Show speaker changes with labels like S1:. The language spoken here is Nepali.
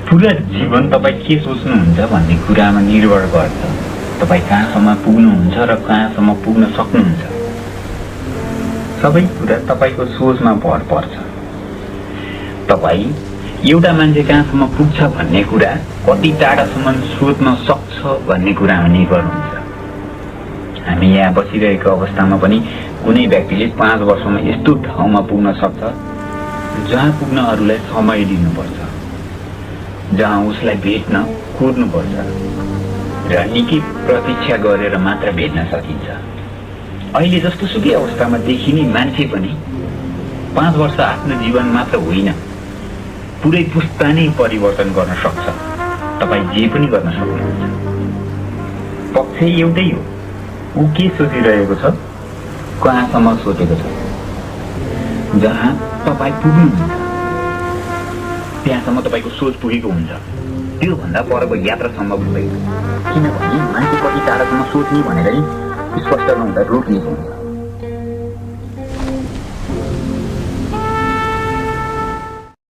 S1: पुरा जीवन तपाईँ के सोच्नुहुन्छ भन्ने कुरामा निर्भर गर्छ तपाईँ कहाँसम्म पुग्नुहुन्छ र कहाँसम्म पुग्न सक्नुहुन्छ। सबै कुरा तपाईँको सोचमा भर पर्छ। तपाईँ एउटा मान्छे कहाँसम्म पुग्छ भन्ने कुरा कति टाढासम्म सोच्न सक्छ भन्ने कुरामा निर्भर हुन्छ। हामी यहाँ बसिरहेको अवस्थामा पनि कुनै व्यक्तिले 5 वर्षमा यस्तो ठाउँमा पुग्न सक्छ जहाँ पुग्न अरूलाई समय दिनुपर्छ, जहाँ उसलाई भेट्न कुर्नुपर्छ र निकै प्रतीक्षा गरेर मात्र भेट्न सकिन्छ। अहिले जस्तो सुकै अवस्थामा देखिने मान्छे पनि 5 वर्ष आफ्नो जीवन मात्र होइन पुरै पुस्ता नै परिवर्तन गर्न सक्छ। तपाईँ जे पनि गर्न सक्नुहुन्छ। पक्ष एउटै हो, ऊ के सोचिरहेको छ, कहाँसम्म सोचेको छ। जहाँ तपाईँ पुग्नुहुन्छ त्यहाँसम्म तपाईँको सोच पुगेको हुन्छ, त्योभन्दा परको यात्रा सम्भव हुँदैन। किनभने मान्छे कति टाढासम्म सोच्ने भनेर स्पष्ट नहुँदा रोकिएको हुन्छ।